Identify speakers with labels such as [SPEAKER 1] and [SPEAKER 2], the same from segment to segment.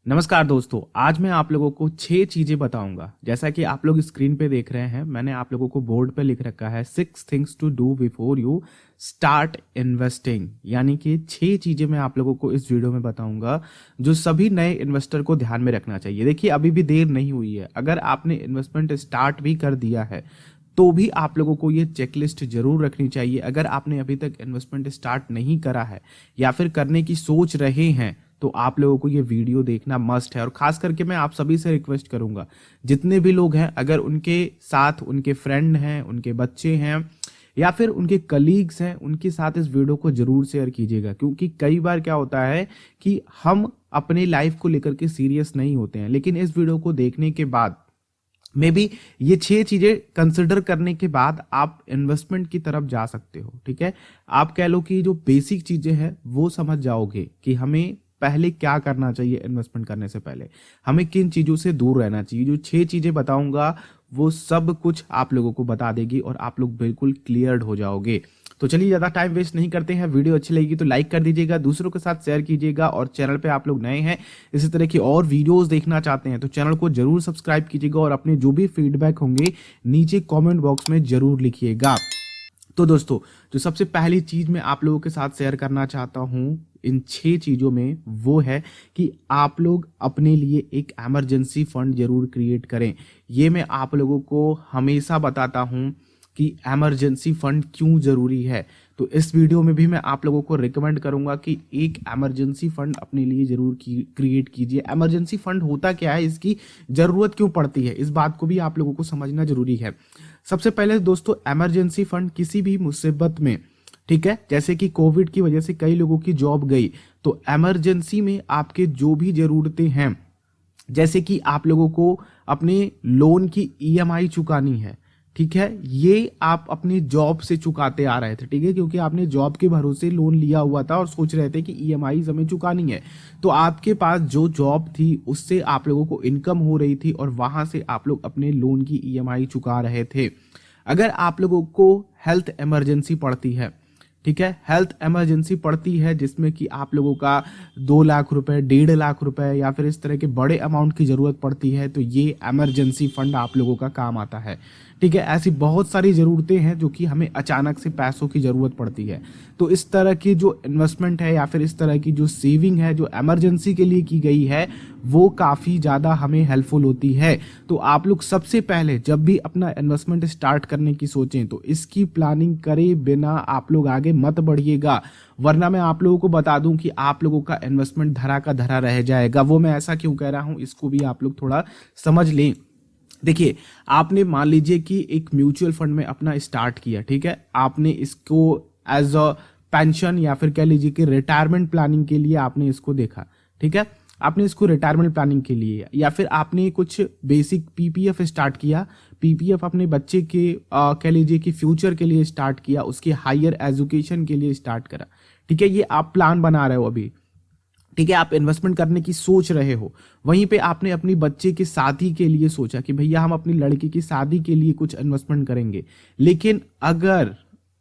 [SPEAKER 1] नमस्कार दोस्तों, आज मैं आप लोगों को 6 चीजें बताऊंगा। जैसा कि आप लोग स्क्रीन पे देख रहे हैं, मैंने आप लोगों को बोर्ड पे लिख रखा है 6 things to do before you start investing. यानी कि 6 चीजें मैं आप लोगों को इस वीडियो में बताऊंगा जो सभी नए इन्वेस्टर को ध्यान में रखना चाहिए। देखिए, अभी भी देर नहीं हुई है। अगर आपने इन्वेस्टमेंट स्टार्ट भी कर दिया है तो भी आप लोगों को ये चेकलिस्ट जरूर रखनी चाहिए। अगर आपने अभी तक इन्वेस्टमेंट स्टार्ट नहीं करा है या फिर करने की सोच रहे हैं तो आप लोगों को ये वीडियो देखना मस्ट है। और खास करके मैं आप सभी से रिक्वेस्ट करूंगा, जितने भी लोग हैं, अगर उनके साथ उनके फ्रेंड हैं, उनके बच्चे हैं या फिर उनके कलीग्स हैं, उनके साथ इस वीडियो को जरूर शेयर कीजिएगा। क्योंकि कई बार क्या होता है कि हम अपनी लाइफ को लेकर के सीरियस नहीं होते हैं, लेकिन इस वीडियो को देखने के बाद मे बी ये 6 चीजें कंसिडर करने के बाद आप इन्वेस्टमेंट की तरफ जा सकते हो। ठीक है, आप कह लो कि जो बेसिक चीजें हैं वो समझ जाओगे कि हमें पहले क्या करना चाहिए। इन्वेस्टमेंट करने से पहले हमें किन चीजों से दूर रहना चाहिए। जो 6 चीजें बताऊंगा वो सब कुछ आप लोगों को बता देगी और आप लोग बिल्कुल क्लियर्ड हो जाओगे। तो चलिए, ज्यादा टाइम वेस्ट नहीं करते हैं। वीडियो अच्छी लगेगी तो लाइक कर दीजिएगा, दूसरों के साथ शेयर कीजिएगा और चैनल पे आप लोग नए हैं, इसी तरह की और वीडियोस देखना चाहते हैं तो चैनल को जरूर सब्सक्राइब कीजिएगा और अपने जो भी फीडबैक होंगे नीचे कमेंट बॉक्स में जरूर लिखिएगा। तो दोस्तों, जो सबसे पहली चीज मैं आप लोगों के साथ शेयर करना चाहता हूं इन 6 चीजों में, वो है कि आप लोग अपने लिए एक इमरजेंसी फंड जरूर क्रिएट करें। ये मैं आप लोगों को हमेशा बताता हूं कि इमरजेंसी फंड क्यों जरूरी है। तो इस वीडियो में भी मैं आप लोगों को रिकमेंड करूंगा कि एक इमरजेंसी फंड अपने लिए जरूर क्रिएट कीजिए। इमरजेंसी फंड होता क्या है, इसकी जरूरत क्यों पड़ती है, इस बात को भी आप लोगों को समझना जरूरी है। सबसे पहले दोस्तों, इमरजेंसी फंड किसी भी मुसीबत में, ठीक है, जैसे कि कोविड की वजह से कई लोगों की जॉब गई, तो इमरजेंसी में आपके जो भी जरूरतें हैं, जैसे कि आप लोगों को अपने लोन की ईएमआई चुकानी है, ठीक है, ये आप अपनी जॉब से चुकाते आ रहे थे, ठीक है, क्योंकि आपने जॉब के भरोसे लोन लिया हुआ था और सोच रहे थे कि ईएमआई हमें चुकानी है। तो आपके पास जो जॉब थी उससे आप लोगों को इनकम हो रही थी और वहां से आप लोग अपने लोन की ईएमआई चुका रहे थे। अगर आप लोगों को हेल्थ इमरजेंसी पड़ती है, ठीक है, हेल्थ इमरजेंसी पड़ती है जिसमें कि आप लोगों का 2 लाख रुपए, 1.5 लाख रुपए या फिर इस तरह के बड़े अमाउंट की जरूरत पड़ती है, तो ये इमरजेंसी फंड आप लोगों का काम आता है। ठीक है, ऐसी बहुत सारी जरूरतें हैं जो कि हमें अचानक से पैसों की जरूरत पड़ती है। तो इस तरह की जो इन्वेस्टमेंट है या फिर इस तरह की जो सेविंग है जो इमरजेंसी के लिए की गई है, वो काफी ज्यादा हमें हेल्पफुल होती है। तो आप लोग सबसे पहले जब भी अपना इन्वेस्टमेंट स्टार्ट करने की सोचें तो इसकी प्लानिंग करे बिना आप लोग आगे मत बढ़िएगा, वरना मैं आप लोगों को बता दूं कि आप लोगों का इन्वेस्टमेंट धरा का धरा रह जाएगा। वो मैं ऐसा क्यों कह रहा हूं, इसको भी आप लोग थोड़ा समझ लें। देखिए, आपने मान लीजिए कि एक म्यूचुअल फंड में अपना स्टार्ट किया, ठीक है, आपने इसको एज अ पेंशन या फिर कह लीजिए कि रिटायरमेंट प्लानिंग के लिए आपने इसको देखा, ठीक है, आपने इसको रिटायरमेंट प्लानिंग के लिए, या फिर आपने कुछ बेसिक पीपीएफ स्टार्ट किया, पीपीएफ अपने बच्चे के कह लीजिए कि फ्यूचर के लिए स्टार्ट किया, उसके हायर एजुकेशन के लिए स्टार्ट करा, ठीक है, ये आप प्लान बना रहे हो अभी, ठीक है, आप इन्वेस्टमेंट करने की सोच रहे हो। वहीं पे आपने अपनी बच्चे की शादी के लिए सोचा कि भैया हम अपनी लड़की की शादी के लिए कुछ इन्वेस्टमेंट करेंगे। लेकिन अगर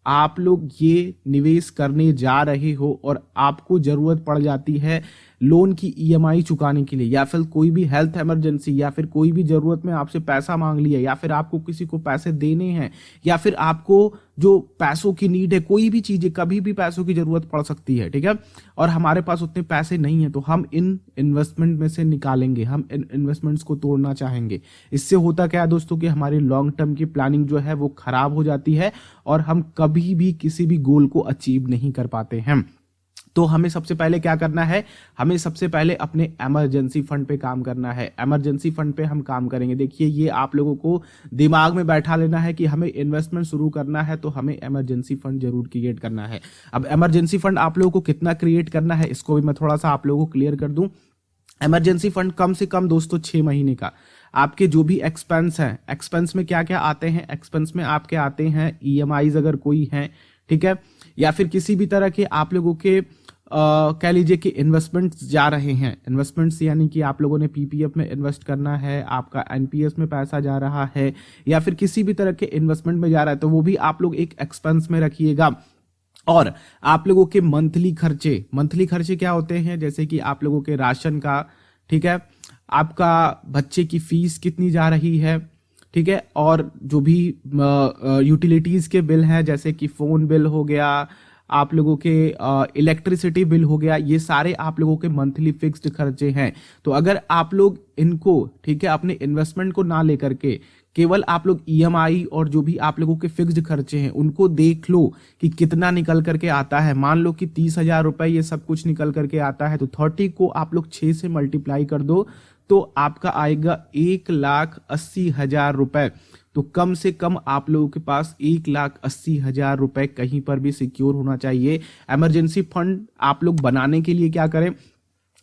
[SPEAKER 1] आप लोग ये निवेश करने जा रहे हो और आपको जरूरत पड़ जाती है लोन की ईएमआई चुकाने के लिए, या फिर कोई भी हेल्थ इमरजेंसी, या फिर कोई भी जरूरत में आपसे पैसा मांग लिया, या फिर आपको किसी को पैसे देने हैं, या फिर आपको जो पैसों की नीड है, कोई भी चीज है, कभी भी पैसों की जरूरत पड़ सकती है, ठीक है, और हमारे पास उतने पैसे नहीं है, तो हम इन इन्वेस्टमेंट में से निकालेंगे, हम इन इन्वेस्टमेंट्स को तोड़ना चाहेंगे। इससे होता क्या है दोस्तों कि हमारी लॉन्ग टर्म की प्लानिंग जो है वो खराब हो जाती है और हम कभी भी किसी भी गोल को अचीव नहीं कर पाते हैं। तो हमें सबसे पहले क्या करना है, हमें सबसे पहले अपने इमरजेंसी फंड पे काम करना है। इमरजेंसी फंड पे हम काम करेंगे। देखिए, ये आप लोगों को दिमाग में बैठा लेना है कि हमें इन्वेस्टमेंट शुरू करना है तो हमें इमरजेंसी फंड जरूर क्रिएट करना है। अब इमरजेंसी फंड आप लोगों को कितना क्रिएट करना है, इसको भी मैं थोड़ा सा आप लोगों को क्लियर कर दूं। इमरजेंसी फंड कम से कम दोस्तों 6 महीने का, आपके जो भी एक्सपेंस हैं, एक्सपेंस में क्या क्या आते हैं, एक्सपेंस में आपके आते हैं ईएमआईज अगर कोई हैं, ठीक है, या फिर किसी भी तरह के आप लोगों के कह लीजिए कि इन्वेस्टमेंट्स जा रहे हैं। इन्वेस्टमेंट्स यानी कि आप लोगों ने पीपीएफ में इन्वेस्ट करना है, आपका एनपीएस में पैसा जा रहा है, या फिर किसी भी तरह के इन्वेस्टमेंट में जा रहा है, तो वो भी आप लोग एक एक्सपेंस में रखिएगा। और आप लोगों के मंथली खर्चे क्या होते हैं, जैसे कि आप लोगों के राशन का, ठीक है, आपका बच्चे की फीस कितनी जा रही है, ठीक है, और जो भी यूटिलिटीज के बिल हैं जैसे कि फोन बिल हो गया, आप लोगों के इलेक्ट्रिसिटी बिल हो गया, ये सारे आप लोगों के मंथली फिक्स्ड खर्चे हैं। तो अगर आप लोग इनको, ठीक है, अपने इन्वेस्टमेंट को ना लेकर के केवल आप लोग ईएमआई और जो भी आप लोगों के फिक्स्ड खर्चे हैं उनको देख लो कि कितना निकल करके आता है। मान लो कि 30,000 रुपए ये सब कुछ निकल करके आता है, तो 30 को आप लोग 6 से मल्टीप्लाई कर दो तो आपका आएगा 1,80,000 रुपए। तो कम से कम आप लोगों के पास 1,80,000 रुपए कहीं पर भी सिक्योर होना चाहिए। इमरजेंसी फंड आप लोग बनाने के लिए क्या करें,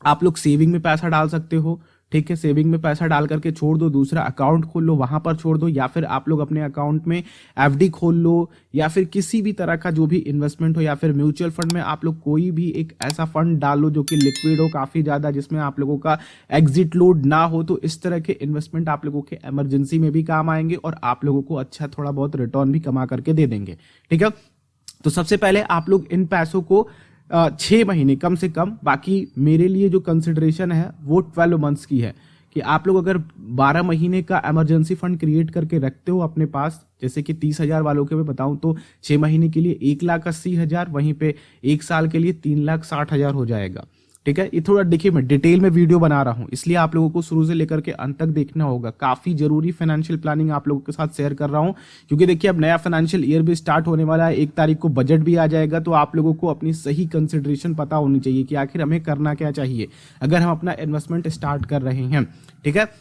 [SPEAKER 1] आप लोग सेविंग में पैसा डाल सकते हो, ठीक है, सेविंग में पैसा डाल करके छोड़ दो, दूसरा अकाउंट खोल लो वहां पर छोड़ दो, या फिर आप लोग अपने अकाउंट में एफडी खोल लो, या फिर किसी भी तरह का जो भी इन्वेस्टमेंट हो, या फिर म्यूचुअल फंड में आप लोग कोई भी एक ऐसा फंड डाल लो जो कि लिक्विड हो काफी ज्यादा, जिसमें आप लोगों का एग्जिट लोड ना हो। तो इस तरह के इन्वेस्टमेंट आप लोगों के इमरजेंसी में भी काम आएंगे और आप लोगों को अच्छा थोड़ा बहुत रिटर्न भी कमा करके दे देंगे, ठीक है। तो सबसे पहले आप लोग इन पैसों को 6 महीने कम से कम, बाकी मेरे लिए जो कंसिडरेशन है वो 12 मंथ्स की है कि आप लोग अगर 12 महीने का इमरजेंसी फंड क्रिएट करके रखते हो अपने पास, जैसे कि 30,000 वालों के मैं बताऊं तो 6 महीने के लिए 1,80,000, वहीं पे 1 साल के लिए 3,60,000 हो जाएगा, ठीक है। ये थोड़ा देखिए, मैं डिटेल में वीडियो बना रहा हूं इसलिए आप लोगों को शुरू से लेकर के अंत तक देखना होगा। काफी जरूरी फाइनेंशियल प्लानिंग आप लोगों के साथ शेयर कर रहा हूं, क्योंकि देखिए अब नया फाइनेंशियल ईयर भी स्टार्ट होने वाला है, 1 तारीख को बजट भी आ जाएगा। तो आप लोगों को अपनी सही कंसिडरेशन पता होनी चाहिए कि आखिर हमें करना क्या चाहिए अगर हम अपना इन्वेस्टमेंट स्टार्ट कर रहे हैं, ठीक है।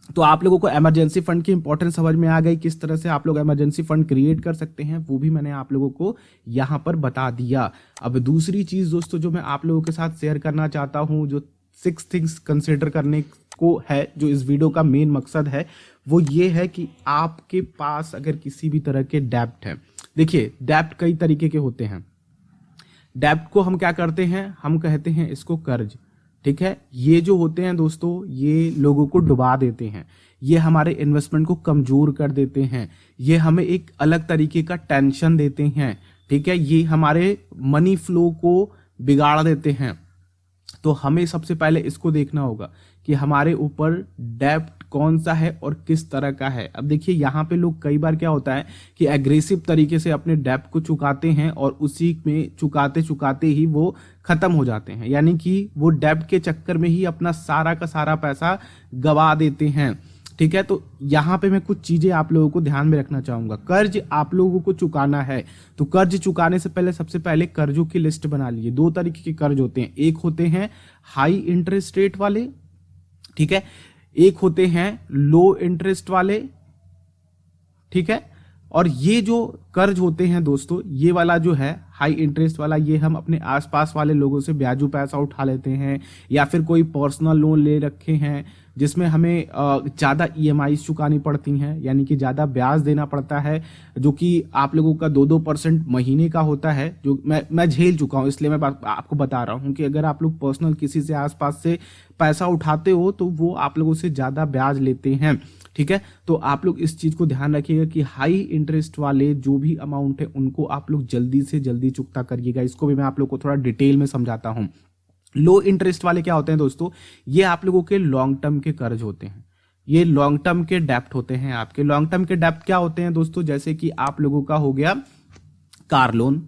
[SPEAKER 1] तो आप लोगों को इमरजेंसी फंड की इंपॉर्टेंस समझ में आ गई, किस तरह से आप लोग इमरजेंसी फंड क्रिएट कर सकते हैं वो भी मैंने आप लोगों को यहां पर बता दिया। अब दूसरी चीज दोस्तों जो मैं आप लोगों के साथ शेयर करना चाहता हूं, जो 6 थिंग्स कंसिडर करने को है, जो इस वीडियो का मेन मकसद है, वो ये है कि आपके पास अगर किसी भी तरह के डेब्ट है, देखिए डेब्ट कई तरीके के होते हैं। डेब्ट को हम क्या करते हैं, हम कहते हैं इसको कर्ज, ठीक है। ये जो होते हैं दोस्तों, ये लोगों को डुबा देते हैं, ये हमारे इन्वेस्टमेंट को कमजोर कर देते हैं, ये हमें एक अलग तरीके का टेंशन देते हैं, ठीक है, ये हमारे मनी फ्लो को बिगाड़ देते हैं। तो हमें सबसे पहले इसको देखना होगा कि हमारे ऊपर डेब्ट कौन सा है और किस तरह का है। अब देखिए यहाँ पे लोग कई बार क्या होता है कि एग्रेसिव तरीके से अपने डेब्ट को चुकाते हैं और उसी में चुकाते चुकाते ही वो खत्म हो जाते हैं, यानी कि वो डेब्ट के चक्कर में ही अपना सारा का सारा पैसा गवा देते हैं, ठीक है। तो यहाँ पे मैं कुछ चीजें आप लोगों को ध्यान में रखना चाहूंगा। कर्ज आप लोगों को चुकाना है तो कर्ज चुकाने से पहले सबसे पहले कर्जों की लिस्ट बना लीजिए। 2 तरीके के कर्ज होते हैं, एक होते हैं हाई इंटरेस्ट रेट वाले, ठीक है, एक होते हैं लो इंटरेस्ट वाले, ठीक है। और ये जो कर्ज होते हैं दोस्तों, ये वाला जो है हाई इंटरेस्ट वाला, ये हम अपने आसपास वाले लोगों से ब्याजू पैसा उठा लेते हैं, या फिर कोई पर्सनल लोन ले रखे हैं जिसमें हमें ज़्यादा ईएमआई चुकानी पड़ती हैं, यानी कि ज़्यादा ब्याज देना पड़ता है, जो कि आप लोगों का 2-2% महीने का होता है, जो मैं झेल चुका हूँ, इसलिए मैं आपको बता रहा हूँ कि अगर आप लोग पर्सनल किसी से आसपास से पैसा उठाते हो तो वो आप लोगों से ज़्यादा ब्याज लेते हैं, ठीक है। तो आप लोग इस चीज को ध्यान रखिएगा कि हाई इंटरेस्ट वाले जो भी अमाउंट है उनको आप लोग जल्दी से जल्दी चुकता करिएगा। इसको भी मैं आप लोग को थोड़ा डिटेल में समझाता हूं। लो इंटरेस्ट वाले क्या होते हैं दोस्तों, ये आप लोगों के लॉन्ग टर्म के कर्ज होते हैं, ये लॉन्ग टर्म के डेप्ट होते हैं आपके। लॉन्ग टर्म के डेप्ट क्या होते हैं दोस्तों, जैसे कि आप लोगों का हो गया कार लोन,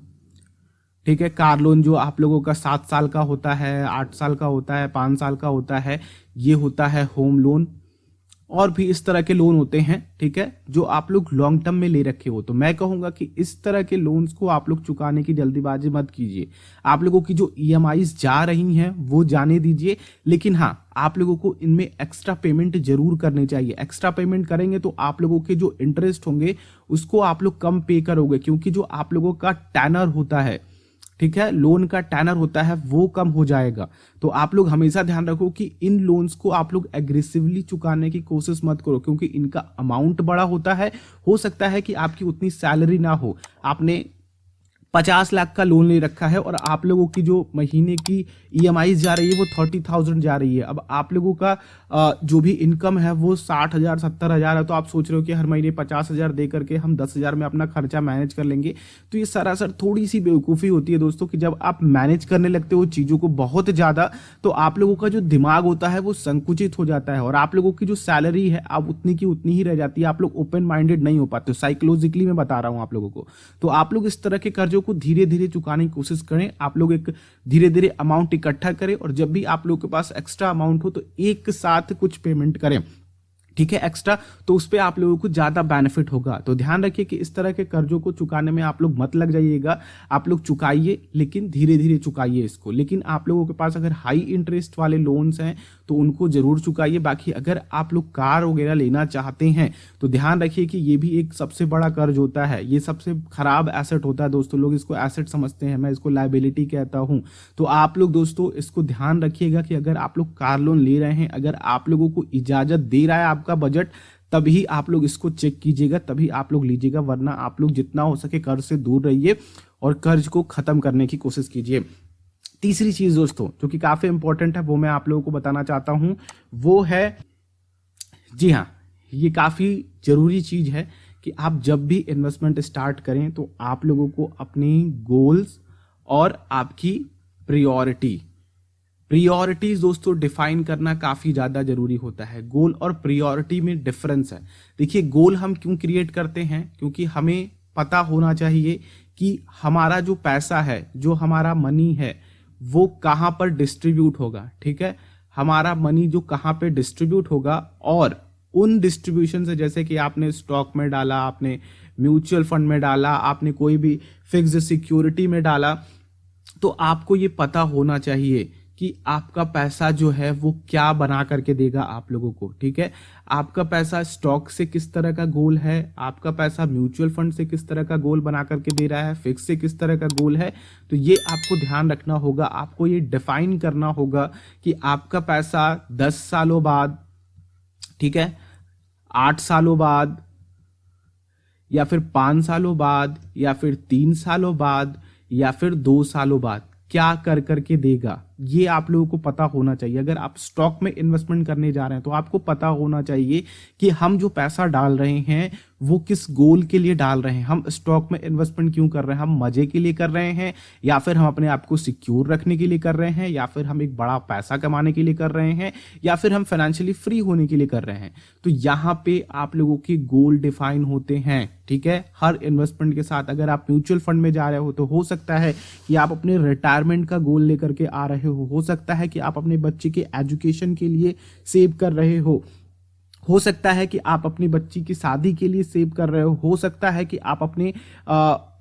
[SPEAKER 1] ठीक है, कार लोन जो आप लोगों का 7 साल का होता है, 8 साल का होता है, 5 साल का होता है, ये होता है होम लोन, और भी इस तरह के लोन होते हैं, ठीक है, जो आप लोग लॉन्ग टर्म में ले रखे हो। तो मैं कहूंगा कि इस तरह के लोन्स को आप लोग चुकाने की जल्दीबाजी मत कीजिए। आप लोगों की जो ईएमआईज जा रही हैं वो जाने दीजिए, लेकिन हाँ आप लोगों को इनमें एक्स्ट्रा पेमेंट जरूर करने चाहिए। एक्स्ट्रा पेमेंट करेंगे तो आप लोगों के जो इंटरेस्ट होंगे उसको आप लोग कम पे करोगे, क्योंकि जो आप लोगों का टेनर होता है, ठीक है, लोन का टेनर होता है, वो कम हो जाएगा। तो आप लोग हमेशा ध्यान रखो कि इन लोन्स को आप लोग एग्रेसिवली चुकाने की कोशिश मत करो, क्योंकि इनका अमाउंट बड़ा होता है। हो सकता है कि आपकी उतनी सैलरी ना हो, आपने 50 लाख का लोन ले रखा है और आप लोगों की जो महीने की EMI जा रही है वो 30,000 जा रही है। अब आप लोगों का जो भी इनकम है वो 60,000 70,000 है, तो आप सोच रहे हो कि हर महीने 50,000 दे करके हम 10,000 में अपना खर्चा मैनेज कर लेंगे। तो ये सरासर थोड़ी सी बेवकूफ़ी होती है दोस्तों कि जब आप मैनेज करने लगते हो चीज़ों को बहुत ज़्यादा, तो आप लोगों का जो दिमाग होता है वो संकुचित हो जाता है और आप लोगों की जो सैलरी है आप उतनी की उतनी ही रह जाती है। आप लोग ओपन माइंडेड नहीं हो पाते, साइकोलॉजिकली मैं बता रहा हूँ आप लोगों को। तो आप लोग इस तरह के कर्जों को धीरे धीरे चुकाने की कोशिश करें। आप लोग एक धीरे धीरे अमाउंट इकट्ठा करें और जब भी आप लोगों के पास एक्स्ट्रा अमाउंट हो तो एक साथ कुछ पेमेंट करें, ठीक है, एक्स्ट्रा, तो उस पर आप लोगों को ज़्यादा बेनिफिट होगा। तो ध्यान रखिए कि इस तरह के कर्जों को चुकाने में आप लोग मत लग जाइएगा। आप लोग चुकाइए लेकिन धीरे धीरे चुकाइए इसको। लेकिन आप लोगों के पास अगर हाई इंटरेस्ट वाले लोन्स हैं तो उनको जरूर चुकाइए। बाकी अगर आप लोग कार वगैरह लेना चाहते हैं तो ध्यान रखिए कि ये भी एक सबसे बड़ा कर्ज होता है, ये सबसे खराब एसेट होता है दोस्तों। लोग इसको एसेट समझते हैं, मैं इसको लायबिलिटी कहता हूँ। तो आप लोग दोस्तों इसको ध्यान रखिएगा कि अगर आप लोग कार लोन ले रहे हैं, अगर आप लोगों को इजाजत दे रहा है आपका बजट, तभी आप लोग इसको चेक कीजिएगा, तभी आप लोग लीजिएगा। वरना आप लोग जितना हो सके कर्ज से दूर रहिए और कर्ज को खत्म करने की कोशिश कीजिए। तीसरी चीज दोस्तों जो कि काफी इंपॉर्टेंट है वो मैं आप लोगों को बताना चाहता हूं, वो है, जी हाँ, ये काफी जरूरी चीज है कि आप जब भी इन्वेस्टमेंट स्टार्ट करें तो आप लोगों को अपनी गोल्स और आपकी प्रायोरिटीज दोस्तों डिफाइन करना काफी ज्यादा जरूरी होता है। गोल और प्रायोरिटी में डिफरेंस है। देखिए, गोल हम क्यों क्रिएट करते हैं, क्योंकि हमें पता होना चाहिए कि हमारा जो पैसा है, जो हमारा मनी है, वो कहाँ पर डिस्ट्रीब्यूट होगा, ठीक है, हमारा मनी जो कहाँ पे डिस्ट्रीब्यूट होगा, और उन डिस्ट्रीब्यूशन से, जैसे कि आपने स्टॉक में डाला, आपने म्यूचुअल फंड में डाला, आपने कोई भी फिक्स्ड सिक्योरिटी में डाला, तो आपको ये पता होना चाहिए कि आपका पैसा जो है वो क्या बना करके देगा आप लोगों को, ठीक है। आपका पैसा स्टॉक से किस तरह का गोल है, आपका पैसा म्यूचुअल फंड से किस तरह का गोल बना करके दे रहा है, फिक्स से किस तरह का गोल है, तो ये आपको ध्यान रखना होगा। आपको ये डिफाइन करना होगा कि आपका पैसा 10 सालों बाद, ठीक है, 8 सालों बाद, या फिर 5 सालों बाद, या फिर 3 सालों बाद, या फिर 2 सालों बाद क्या कर करके देगा, ये आप लोगों को पता होना चाहिए। अगर आप स्टॉक में इन्वेस्टमेंट करने जा रहे हैं तो आपको पता होना चाहिए कि हम जो पैसा डाल रहे हैं वो किस गोल के लिए डाल रहे हैं। हम स्टॉक में इन्वेस्टमेंट क्यों कर रहे हैं, हम मजे के लिए कर रहे हैं, या फिर हम अपने आप को सिक्योर रखने के लिए कर रहे हैं, या फिर हम एक बड़ा पैसा कमाने के लिए कर रहे हैं, या फिर हम फाइनेंशियली फ्री होने के लिए कर रहे हैं। तो यहाँ पे आप लोगों के गोल डिफाइन होते हैं, ठीक है। हर इन्वेस्टमेंट के साथ, अगर आप म्यूचुअल फंड में जा रहे हो तो हो सकता है कि आप अपने रिटायरमेंट का गोल लेकर के आ रहे हो सकता है कि आप अपने बच्चे के एजुकेशन के लिए सेव कर रहे हो सकता है कि आप अपनी बच्ची की शादी के लिए सेव कर रहे हो सकता है कि आप अपने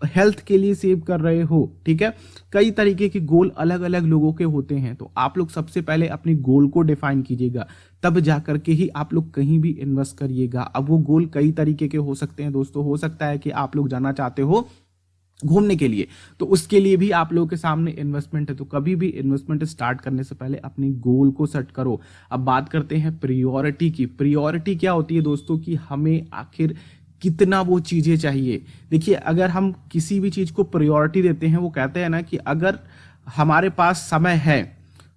[SPEAKER 1] हेल्थ के लिए सेव कर रहे हो, ठीक है। कई तरीके के गोल अलग अलग लोगों के होते हैं। तो आप लोग सबसे पहले अपनी गोल को डिफाइन कीजिएगा, तब जाकर के ही आप लोग कहीं भी इन्वेस्ट करिएगा। अब वो गोल कई तरीके के हो सकते हैं दोस्तों। हो सकता है कि आप लोग जाना चाहते हो घूमने के लिए, तो उसके लिए भी आप लोगों के सामने इन्वेस्टमेंट है। तो कभी भी इन्वेस्टमेंट स्टार्ट करने से पहले अपनी गोल को सेट करो। अब बात करते हैं प्रायोरिटी की। प्रायोरिटी क्या होती है दोस्तों, कि हमें आखिर कितना वो चीजें चाहिए। देखिए, अगर हम किसी भी चीज को प्रायोरिटी देते हैं, वो कहते हैं ना कि अगर हमारे पास समय है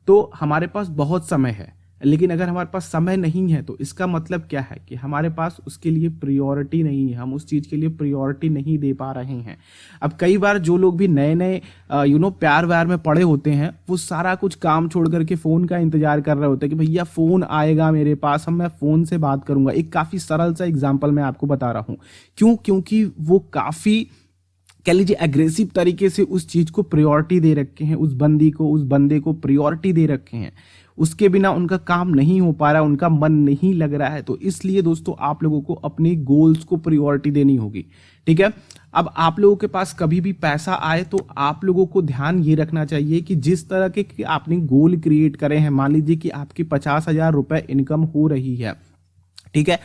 [SPEAKER 1] तो हमारे पास बहुत समय है, लेकिन अगर हमारे पास समय नहीं है तो इसका मतलब क्या है कि हमारे पास उसके लिए प्रायोरिटी नहीं है, हम उस चीज के लिए प्रायोरिटी नहीं दे पा रहे हैं। अब कई बार जो लोग भी नए नए प्यार व्यार में पड़े होते हैं, वो सारा कुछ काम छोड़ करके फोन का इंतजार कर रहे होते हैं कि भैया फोन आएगा मेरे पास, हम मैं फोन से बात करूंगा। एक काफी सरल सा एग्जाम्पल मैं आपको बता रहा हूं, क्योंकि वो काफी, कह लीजिए, एग्रेसिव तरीके से उस चीज को प्रायोरिटी दे रखे हैं, उस बंदे को प्रायोरिटी दे रखे हैं। उसके बिना उनका काम नहीं हो पा रहा है, उनका मन नहीं लग रहा है। तो इसलिए दोस्तों आप लोगों को अपने गोल्स को प्रायोरिटी देनी होगी, ठीक है। अब आप लोगों के पास कभी भी पैसा आए तो आप लोगों को ध्यान ये रखना चाहिए कि जिस तरह के आपने गोल क्रिएट करे हैं, मान लीजिए कि आपकी 50,000 रुपए इनकम हो रही है, ठीक है।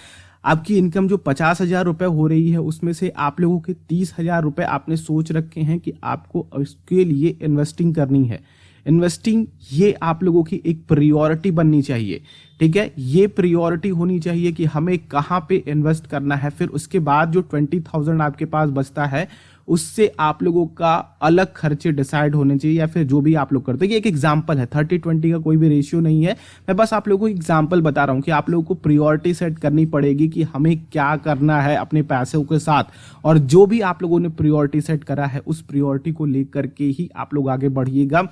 [SPEAKER 1] आपकी इनकम जो 50,000 रुपए हो रही है, उसमें से आप लोगों के 30,000 रुपए आपने सोच रखे हैं कि आपको उसके लिए इन्वेस्टिंग करनी है। इन्वेस्टिंग, ये आप लोगों की एक प्रायोरिटी बननी चाहिए, ठीक है। ये प्रायोरिटी होनी चाहिए कि हमें कहाँ पे इन्वेस्ट करना है। फिर उसके बाद जो 20,000 आपके पास बचता है उससे आप लोगों का अलग खर्चे डिसाइड होने चाहिए, या फिर जो भी आप लोग करते हैं। ये एक एग्जांपल है, 30-20 का कोई भी रेशियो नहीं है, मैं बस आप लोगों को एग्जांपल बता रहा हूं कि आप लोगों को प्रायोरिटी सेट करनी पड़ेगी कि हमें क्या करना है अपने पैसों के साथ, और जो भी आप लोगों ने प्रायोरिटी सेट करा है उस प्रायोरिटी को लेकर के ही आप लोग आगे बढ़िएगा।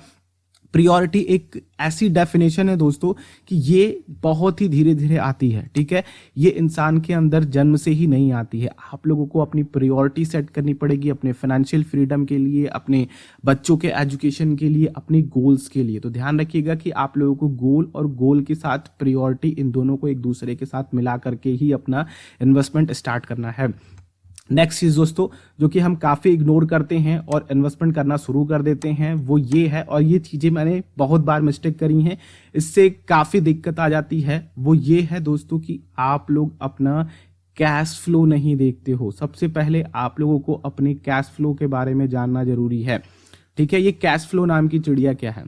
[SPEAKER 1] प्रियोरिटी एक ऐसी डेफिनेशन है दोस्तों कि ये बहुत ही धीरे धीरे आती है, ठीक है, ये इंसान के अंदर जन्म से ही नहीं आती है। आप लोगों को अपनी प्रियोरिटी सेट करनी पड़ेगी अपने फाइनेंशियल फ्रीडम के लिए, अपने बच्चों के एजुकेशन के लिए, अपने गोल्स के लिए। तो ध्यान रखिएगा कि आप लोगों को गोल और गोल के साथ प्रियोरिटी, इन दोनों को एक दूसरे के साथ मिला करके ही अपना इन्वेस्टमेंट स्टार्ट करना है। नेक्स्ट चीज दोस्तों जो कि हम काफी इग्नोर करते हैं और इन्वेस्टमेंट करना शुरू कर देते हैं वो ये है, और ये चीजें मैंने बहुत बार मिस्टेक करी हैं, इससे काफी दिक्कत आ जाती है, वो ये है दोस्तों कि आप लोग अपना कैश फ्लो नहीं देखते हो। सबसे पहले आप लोगों को अपने कैश फ्लो के बारे में जानना जरूरी है, ठीक है। ये कैश फ्लो नाम की चिड़िया क्या है?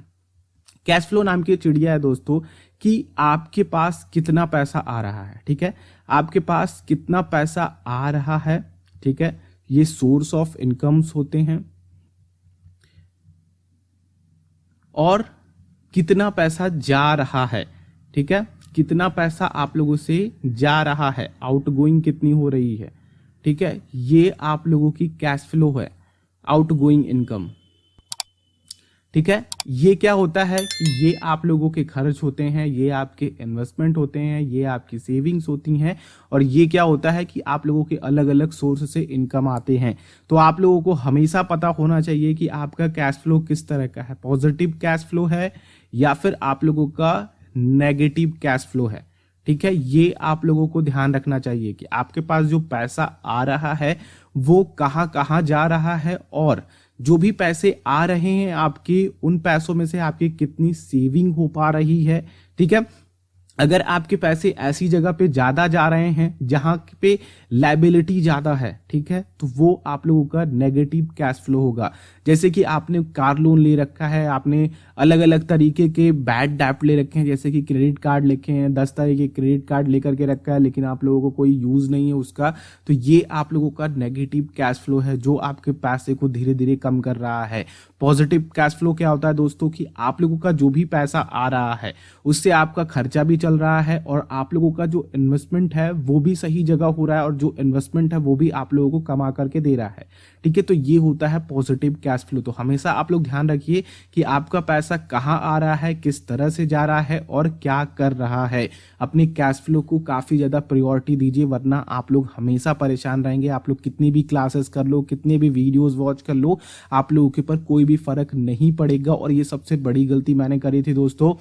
[SPEAKER 1] कैश फ्लो नाम की चिड़िया है दोस्तों कि आपके पास कितना पैसा आ रहा है, ठीक है, आपके पास कितना पैसा आ रहा है, ठीक है, ये सोर्स ऑफ इनकम्स होते हैं, और कितना पैसा जा रहा है, ठीक है, कितना पैसा आप लोगों से जा रहा है, आउटगोइंग कितनी हो रही है, ठीक है, ये आप लोगों की कैश फ्लो है, आउटगोइंग इनकम, ठीक है। ये क्या होता है कि ये आप लोगों के खर्च होते हैं, ये आपके इन्वेस्टमेंट होते हैं, ये आपकी सेविंग्स होती हैं, और ये क्या होता है कि आप लोगों के अलग अलग सोर्स से इनकम आते हैं। तो आप लोगों को हमेशा पता होना चाहिए कि आपका कैश फ्लो किस तरह का है, पॉजिटिव कैश फ्लो है या फिर आप लोगों का नेगेटिव कैश फ्लो है, ठीक है। ये आप लोगों को ध्यान रखना चाहिए कि आपके पास जो पैसा आ रहा है वो कहाँ कहाँ जा रहा है, और जो भी पैसे आ रहे हैं आपके, उन पैसों में से आपकी कितनी सेविंग हो पा रही है, ठीक है। अगर आपके पैसे ऐसी जगह पे ज्यादा जा रहे हैं जहां पे लायबिलिटी ज्यादा है, ठीक है, तो वो आप लोगों का नेगेटिव कैश फ्लो होगा। जैसे कि आपने कार लोन ले रखा है, आपने अलग अलग तरीके के बैड डेब्ट ले रखे हैं, जैसे कि क्रेडिट कार्ड लिखे हैं, 10 तरह के क्रेडिट कार्ड लेकर के रखा है, लेकिन आप लोगों को कोई यूज नहीं है उसका, तो ये आप लोगों का नेगेटिव कैश फ्लो है जो आपके पैसे को धीरे धीरे कम कर रहा है। पॉजिटिव कैश फ्लो क्या होता है दोस्तों कि आप लोगों का जो भी पैसा आ रहा है उससे आपका खर्चा भी चल रहा है, और आप लोगों का जो इन्वेस्टमेंट है वो भी सही जगह हो रहा है, और जो इन्वेस्टमेंट है वो भी आप लोगों को कमा करके दे रहा है, ठीक है। तो ये होता है पॉजिटिव कैश फ्लो। तो हमेशा आप लोग ध्यान रखिए कि आपका पैसा कहाँ आ रहा है, किस तरह से जा रहा है और क्या कर रहा है। अपने कैश फ्लो को काफी ज्यादा प्रायोरिटी दीजिए, वरना आप लोग हमेशा परेशान रहेंगे। आप लोग कितनी भी क्लासेस कर लो, कितने भी वीडियोस वॉच कर लो, आप लोगों के ऊपर कोई भी फर्क नहीं पड़ेगा। और ये सबसे बड़ी गलती मैंने करी थी दोस्तों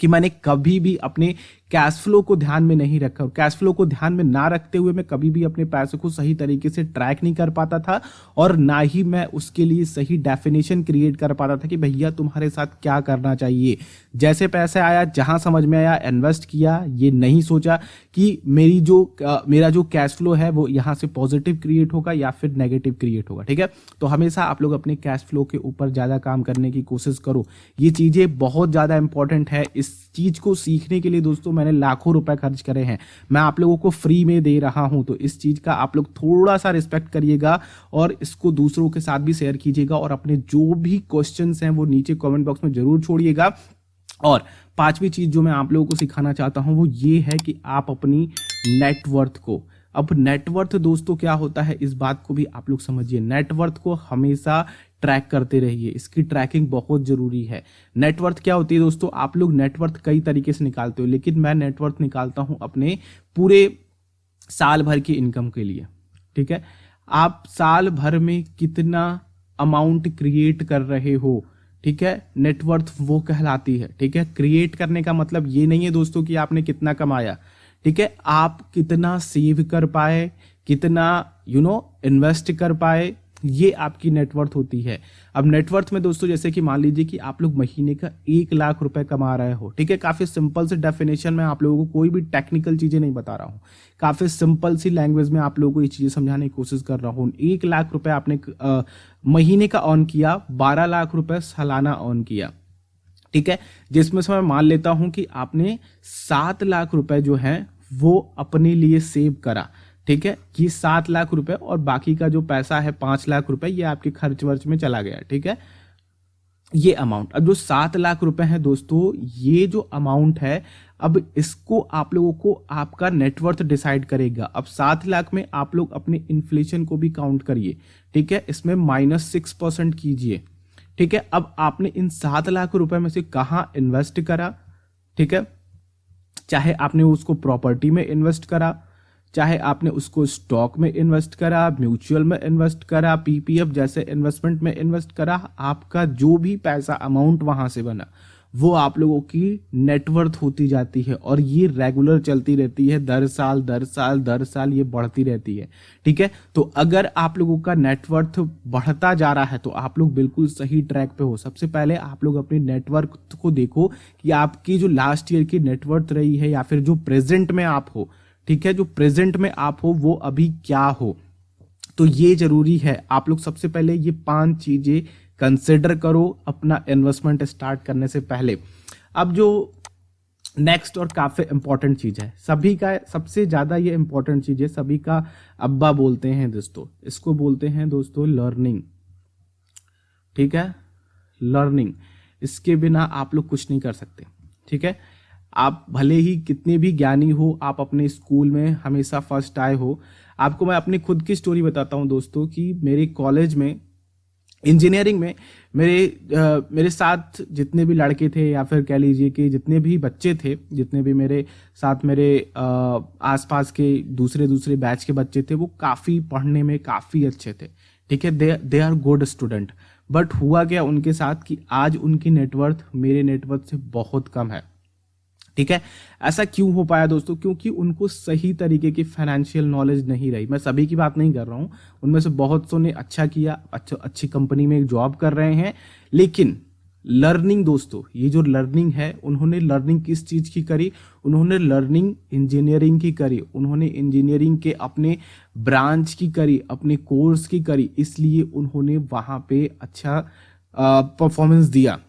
[SPEAKER 1] कि मैंने कभी भी अपने कैश फ्लो को ध्यान में नहीं रखा, और कैश फ्लो को ध्यान में ना रखते हुए मैं कभी भी अपने पैसे को सही तरीके से ट्रैक नहीं कर पाता था, और ना ही मैं उसके लिए सही डेफिनेशन क्रिएट कर पाता था कि भैया तुम्हारे साथ क्या करना चाहिए। जैसे पैसे आया, जहां समझ में आया इन्वेस्ट किया, ये नहीं सोचा कि मेरा जो कैश फ्लो है वो यहाँ से पॉजिटिव क्रिएट होगा या फिर नेगेटिव क्रिएट होगा, ठीक है। तो हमेशा आप लोग अपने कैश फ्लो के ऊपर ज्यादा काम करने की कोशिश करो, ये चीजें बहुत ज्यादा इंपॉर्टेंट है। इस चीज को सीखने के लिए दोस्तों मैंने लाखों रुपए खर्च करे हैं, मैं आप लोगों को फ्री में दे रहा हूं, तो इस चीज का आप लोग थोड़ा सा रिस्पेक्ट करिएगा और इसको दूसरों के साथ भी शेयर कीजिएगा, और अपने जो भी क्वेश्चंस हैं वो नीचे कमेंट बॉक्स में जरूर छोड़िएगा। और पांचवी चीज जो मैं आप लोगों को सिखाना चाहता हूं वो ये है कि आप अपनी नेटवर्थ को, अब नेटवर्थ दोस्तों क्या होता है इस बात को भी आप लोग समझिए। नेटवर्थ को हमेशा ट्रैक करते रहिए, इसकी ट्रैकिंग बहुत जरूरी है। नेटवर्थ क्या होती है दोस्तों, आप लोग नेटवर्थ कई तरीके से निकालते हो, लेकिन मैं नेटवर्थ निकालता हूं अपने पूरे साल भर की इनकम के लिए, ठीक है। आप साल भर में कितना अमाउंट क्रिएट कर रहे हो, ठीक है, नेटवर्थ वो कहलाती है, ठीक है। क्रिएट करने का मतलब ये नहीं है दोस्तों कि आपने कितना कमाया, ठीक है, आप कितना सेव कर पाए, कितना इन्वेस्ट कर पाए, ये आपकी नेटवर्थ होती है। अब नेटवर्थ में दोस्तों जैसे कि मान लीजिए कि आप लोग महीने का 1 लाख रुपए कमा रहे हो, ठीक है, काफी सिंपल से डेफिनेशन में आप लोगों को कोई भी टेक्निकल चीजें नहीं बता रहा हूं, काफी सिंपल सी लैंग्वेज में आप लोगों को ये चीजें समझाने की कोशिश कर रहा हूं। 1 लाख रुपए आपने महीने का ऑन किया, 12 लाख रुपए सालाना ऑन किया, ठीक है, जिसमें से मैं मान लेता हूं कि आपने 7 लाख रुपए जो है वो अपने लिए सेव करा, ठीक है, ये 7 लाख रुपए और बाकी का जो पैसा है 5 लाख रुपए ये आपके खर्च वर्च में चला गया। ठीक है, ये अमाउंट, अब जो 7 लाख रुपए है दोस्तों, ये जो अमाउंट है, अब इसको आप लोगों को आपका नेटवर्थ डिसाइड करेगा। अब 7 लाख में आप लोग अपने इन्फ्लेशन को भी काउंट करिए। ठीक है, इसमें -6% कीजिए। ठीक है, अब आपने इन 7 लाख रुपए में से कहाँ इन्वेस्ट करा? ठीक है, चाहे आपने उसको प्रॉपर्टी में इन्वेस्ट करा, चाहे आपने उसको स्टॉक में इन्वेस्ट करा, म्यूचुअल में इन्वेस्ट करा, पीपीएफ जैसे इन्वेस्टमेंट में इन्वेस्ट करा, आपका जो भी पैसा अमाउंट वहां से बना वो आप लोगों की नेटवर्थ होती जाती है और ये रेगुलर चलती रहती है, दर साल ये बढ़ती रहती है। ठीक है, तो अगर आप लोगों का नेटवर्थ बढ़ता जा रहा है तो आप लोग बिल्कुल सही ट्रैक पे हो। सबसे पहले आप लोग अपनी नेटवर्थ को देखो कि आपकी जो लास्ट ईयर की नेटवर्थ रही है या फिर जो प्रेजेंट में आप हो, ठीक है, जो प्रेजेंट में आप हो वो अभी क्या हो, तो ये जरूरी है। आप लोग सबसे पहले ये 5 चीजें कंसिडर करो अपना इन्वेस्टमेंट स्टार्ट करने से पहले। अब जो नेक्स्ट और काफी इंपॉर्टेंट चीज है, सभी का सबसे ज्यादा ये इंपॉर्टेंट चीज है, सभी का अब्बा बोलते हैं दोस्तों, इसको बोलते हैं दोस्तों लर्निंग। ठीक है, लर्निंग, इसके बिना आप लोग कुछ नहीं कर सकते। ठीक है, आप भले ही कितने भी ज्ञानी हो, आप अपने स्कूल में हमेशा फर्स्ट आए हो। आपको मैं अपनी खुद की स्टोरी बताता हूं दोस्तों कि मेरे कॉलेज में इंजीनियरिंग में मेरे साथ जितने भी लड़के थे या फिर कह लीजिए कि जितने भी बच्चे थे, जितने भी मेरे साथ मेरे आसपास के दूसरे बैच के बच्चे थे, वो काफ़ी पढ़ने में काफ़ी अच्छे थे। ठीक है, they are good student. But हुआ क्या उनके साथ कि आज उनकी नेटवर्थ मेरे नेटवर्थ से बहुत कम है। ठीक है, ऐसा क्यों हो पाया दोस्तों? क्योंकि उनको सही तरीके की फाइनेंशियल नॉलेज नहीं रही। मैं सभी की बात नहीं कर रहा हूं, उनमें से बहुत सौ ने अच्छा किया, अच्छी कंपनी में जॉब कर रहे हैं, लेकिन लर्निंग दोस्तों, ये जो लर्निंग है, उन्होंने लर्निंग किस चीज की करी? उन्होंने लर्निंग इंजीनियरिंग की करी, उन्होंने इंजीनियरिंग के अपने ब्रांच की करी, अपने कोर्स की करी, इसलिए उन्होंने वहां पे अच्छा परफॉर्मेंस दिया।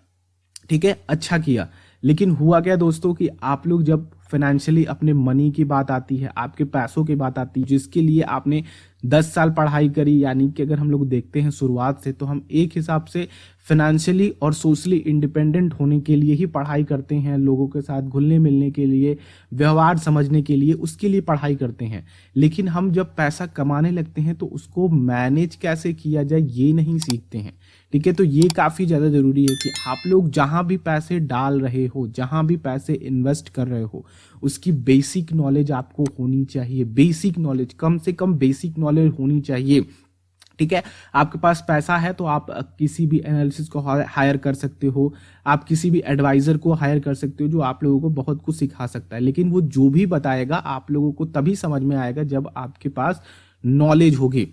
[SPEAKER 1] ठीक है, अच्छा किया। लेकिन हुआ क्या दोस्तों कि आप लोग जब फाइनेंशियली अपने मनी की बात आती है, आपके पैसों की बात आती है, जिसके लिए आपने 10 साल पढ़ाई करी, यानी कि अगर हम लोग देखते हैं शुरुआत से, तो हम एक हिसाब से फाइनेंशियली और सोशली इंडिपेंडेंट होने के लिए ही पढ़ाई करते हैं, लोगों के साथ घुलने मिलने के लिए, व्यवहार समझने के लिए, उसके लिए पढ़ाई करते हैं। लेकिन हम जब पैसा कमाने लगते हैं तो उसको मैनेज कैसे किया जाए ये नहीं सीखते हैं। ठीक है, तो ये काफ़ी ज़्यादा ज़रूरी है कि आप लोग जहाँ भी पैसे डाल रहे हो, जहाँ भी पैसे इन्वेस्ट कर रहे हो, उसकी बेसिक नॉलेज आपको होनी चाहिए। बेसिक नॉलेज, कम से कम बेसिक नॉलेज होनी चाहिए। ठीक है, आपके पास पैसा है तो आप किसी भी एनालिसिस को हायर कर सकते हो, आप किसी भी एडवाइजर को हायर कर सकते हो जो आप लोगों को बहुत कुछ सिखा सकता है। लेकिन वो जो भी बताएगा आप लोगों को तभी समझ में आएगा जब आपके पास नॉलेज होगी।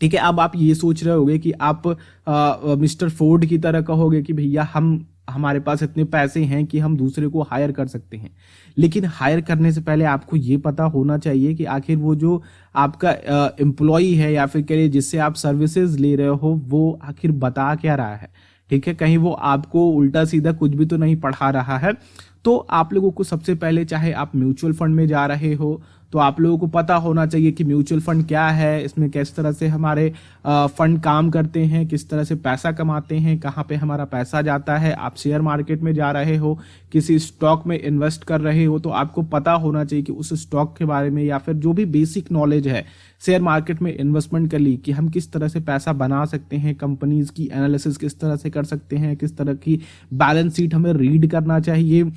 [SPEAKER 1] ठीक है, अब आप ये सोच रहे होगे कि आप मिस्टर फोर्ड की तरह कहोगे कि भैया हमारे पास इतने पैसे हैं कि हम दूसरे को हायर कर सकते हैं। लेकिन हायर करने से पहले आपको ये पता होना चाहिए कि आखिर वो जो आपका एम्प्लॉई है या फिर कह जिससे आप सर्विसेज ले रहे हो, वो आखिर बता क्या रहा है। ठीक है, कहीं वो आपको उल्टा सीधा कुछ भी तो नहीं पढ़ा रहा है। तो आप लोगों को सबसे पहले, चाहे आप म्यूचुअल फंड में जा रहे हो तो आप लोगों को पता होना चाहिए कि म्यूचुअल फंड क्या है, इसमें किस तरह से हमारे फंड काम करते हैं, किस तरह से पैसा कमाते हैं, कहाँ पे हमारा पैसा जाता है। आप शेयर मार्केट में जा रहे हो, किसी स्टॉक में इन्वेस्ट कर रहे हो, तो आपको पता होना चाहिए कि उस स्टॉक के बारे में या फिर जो भी बेसिक नॉलेज है शेयर मार्केट में इन्वेस्टमेंट कर ली कि हम किस तरह से पैसा बना सकते हैं, कंपनीज की एनालिसिस किस तरह से कर सकते हैं, किस तरह की बैलेंस शीट हमें रीड करना चाहिए,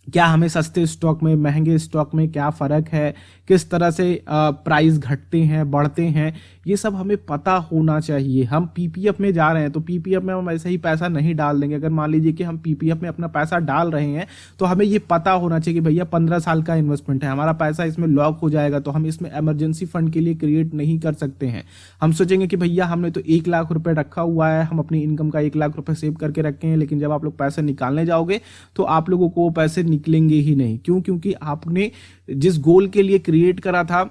[SPEAKER 1] क्या हमें सस्ते स्टॉक में महंगे स्टॉक में क्या फ़र्क है, किस तरह से प्राइस घटते हैं बढ़ते हैं, ये सब हमें पता होना चाहिए। हम पीपीएफ में जा रहे हैं तो पीपीएफ में हम ऐसे ही पैसा नहीं डाल देंगे। अगर मान लीजिए कि हम पीपीएफ में अपना पैसा डाल रहे हैं तो हमें ये पता होना चाहिए कि भैया 15 साल का इन्वेस्टमेंट है, हमारा पैसा इसमें लॉक हो जाएगा, तो हम इसमें इमरजेंसी फंड के लिए क्रिएट नहीं कर सकते हैं। हम सोचेंगे कि भैया हमने तो 1 लाख रुपए रखा हुआ है, हम अपनी इनकम का 1 लाख रुपए सेव करके रखे हैं, लेकिन जब आप लोग पैसे निकालने जाओगे तो आप लोगों को वो पैसे निकलेंगे ही नहीं। क्यों? क्योंकि आपने जिस गोल के लिए क्रिएट करा था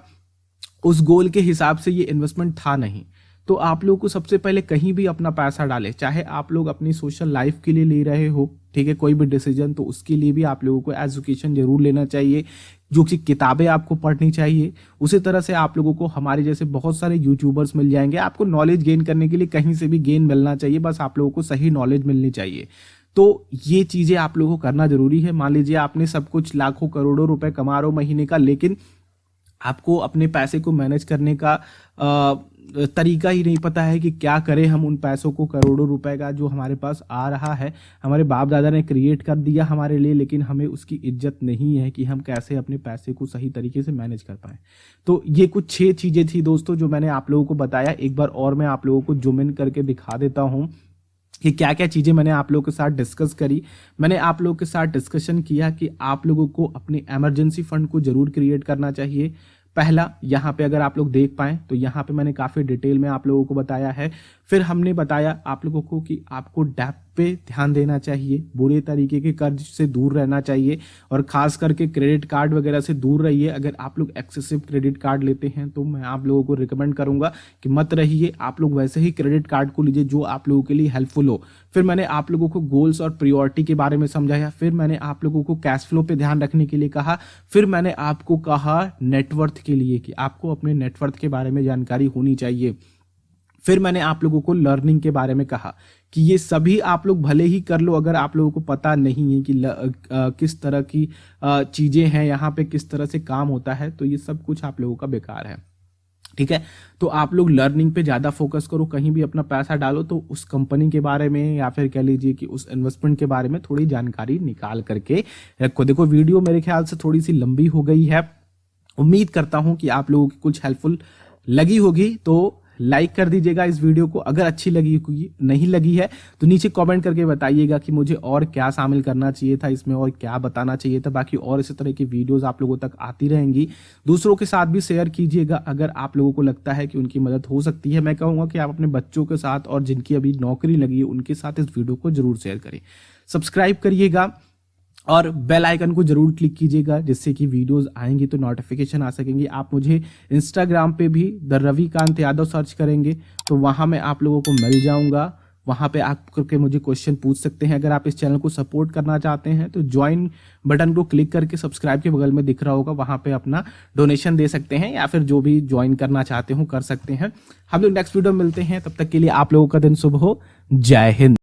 [SPEAKER 1] उस गोल के हिसाब से ये इन्वेस्टमेंट था नहीं। तो आप लोगों को सबसे पहले कहीं भी अपना पैसा डालें, चाहे आप लोग अपनी सोशल लाइफ के लिए ले रहे हो, ठीक है, कोई भी डिसीजन, तो उसके लिए भी आप लोगों को एजुकेशन जरूर लेना चाहिए जो कि किताबें आपको पढ़नी चाहिए। उसी तरह से आप लोगों को हमारे जैसे बहुत सारे यूट्यूबर्स मिल जाएंगे। आपको नॉलेज गेन करने के लिए कहीं से भी गेन मिलना चाहिए, बस आप लोगों को सही नॉलेज मिलनी चाहिए। तो ये चीजें आप लोगों को करना जरूरी है। मान लीजिए आपने सब कुछ लाखों करोड़ों रुपए कमा रहे हो महीने का, लेकिन आपको अपने पैसे को मैनेज करने का तरीका ही नहीं पता है कि क्या करें हम उन पैसों को, करोड़ों रुपए का जो हमारे पास आ रहा है, हमारे बाप दादा ने क्रिएट कर दिया हमारे लिए, लेकिन हमें उसकी इज्जत नहीं है कि हम कैसे अपने पैसे को सही तरीके से मैनेज कर पाए। तो ये कुछ 6 चीजें थी दोस्तों जो मैंने आप लोगों को बताया। एक बार और मैं आप लोगों को जूम इन करके दिखा देता हूं कि क्या क्या चीजें मैंने आप लोगों के साथ डिस्कस करी। मैंने आप लोगों के साथ डिस्कशन किया कि आप लोगों को अपने इमरजेंसी फंड को जरूर क्रिएट करना चाहिए। पहला, यहाँ पे अगर आप लोग देख पाए तो यहाँ पे मैंने काफी डिटेल में आप लोगों को बताया है। फिर हमने बताया आप लोगों को कि आपको डेप्थ पे ध्यान देना चाहिए, बुरे तरीके के कर्ज से दूर रहना चाहिए, और खास करके क्रेडिट कार्ड वगैरह से दूर रहिए। अगर आप लोग एक्सेसिव क्रेडिट कार्ड लेते हैं तो मैं आप लोगों को रिकमेंड करूंगा कि मत रहिए, आप लोग वैसे ही क्रेडिट कार्ड को लीजिए जो आप लोगों के लिए हेल्पफुल हो। फिर मैंने आप लोगों को गोल्स और प्रायोरिटी के बारे में समझाया। फिर मैंने आप लोगों को कैश फ्लो पे ध्यान रखने के लिए कहा। फिर मैंने आपको कहा नेटवर्थ के लिए कि आपको अपने नेटवर्थ के बारे में जानकारी होनी चाहिए। फिर मैंने आप लोगों को लर्निंग के बारे में कहा कि ये सभी आप लोग भले ही कर लो, अगर आप लोगों को पता नहीं है कि किस तरह की चीजें हैं यहाँ पे, किस तरह से काम होता है, तो ये सब कुछ आप लोगों का बेकार है। ठीक है, तो आप लोग लर्निंग पे ज्यादा फोकस करो। कहीं भी अपना पैसा डालो तो उस कंपनी के बारे में या फिर कह लीजिए कि उस इन्वेस्टमेंट के बारे में थोड़ी जानकारी निकाल करके रखो। देखो वीडियो मेरे ख्याल से थोड़ी सी लंबी हो गई है, उम्मीद करता हूं कि आप लोगों की कुछ हेल्पफुल लगी होगी। तो लाइक कर दीजिएगा इस वीडियो को। अगर अच्छी लगी होगी, नहीं लगी है तो नीचे कमेंट करके बताइएगा कि मुझे और क्या शामिल करना चाहिए था इसमें, और क्या बताना चाहिए था। बाकी और इसी तरह की वीडियोस आप लोगों तक आती रहेंगी। दूसरों के साथ भी शेयर कीजिएगा अगर आप लोगों को लगता है कि उनकी मदद हो सकती है। मैं कहूंगा कि आप अपने बच्चों के साथ और जिनकी अभी नौकरी लगी है उनके साथ इस वीडियो को जरूर शेयर करें। सब्सक्राइब करिएगा और बेल आइकन को जरूर क्लिक कीजिएगा, जिससे कि वीडियोस आएंगी तो नोटिफिकेशन आ सकेंगे। आप मुझे इंस्टाग्राम पे भी द रविकांत यादव सर्च करेंगे तो वहां मैं आप लोगों को मिल जाऊंगा। वहां पे आप करके मुझे क्वेश्चन पूछ सकते हैं। अगर आप इस चैनल को सपोर्ट करना चाहते हैं तो ज्वाइन बटन को क्लिक करके सब्सक्राइब के बगल में दिख रहा होगा, वहां पे अपना डोनेशन दे सकते हैं, या फिर जो भी ज्वाइन करना चाहते हो कर सकते हैं। हम लोग नेक्स्ट वीडियो में मिलते हैं, तब तक के लिए आप लोगों का दिन शुभ हो। जय हिंद।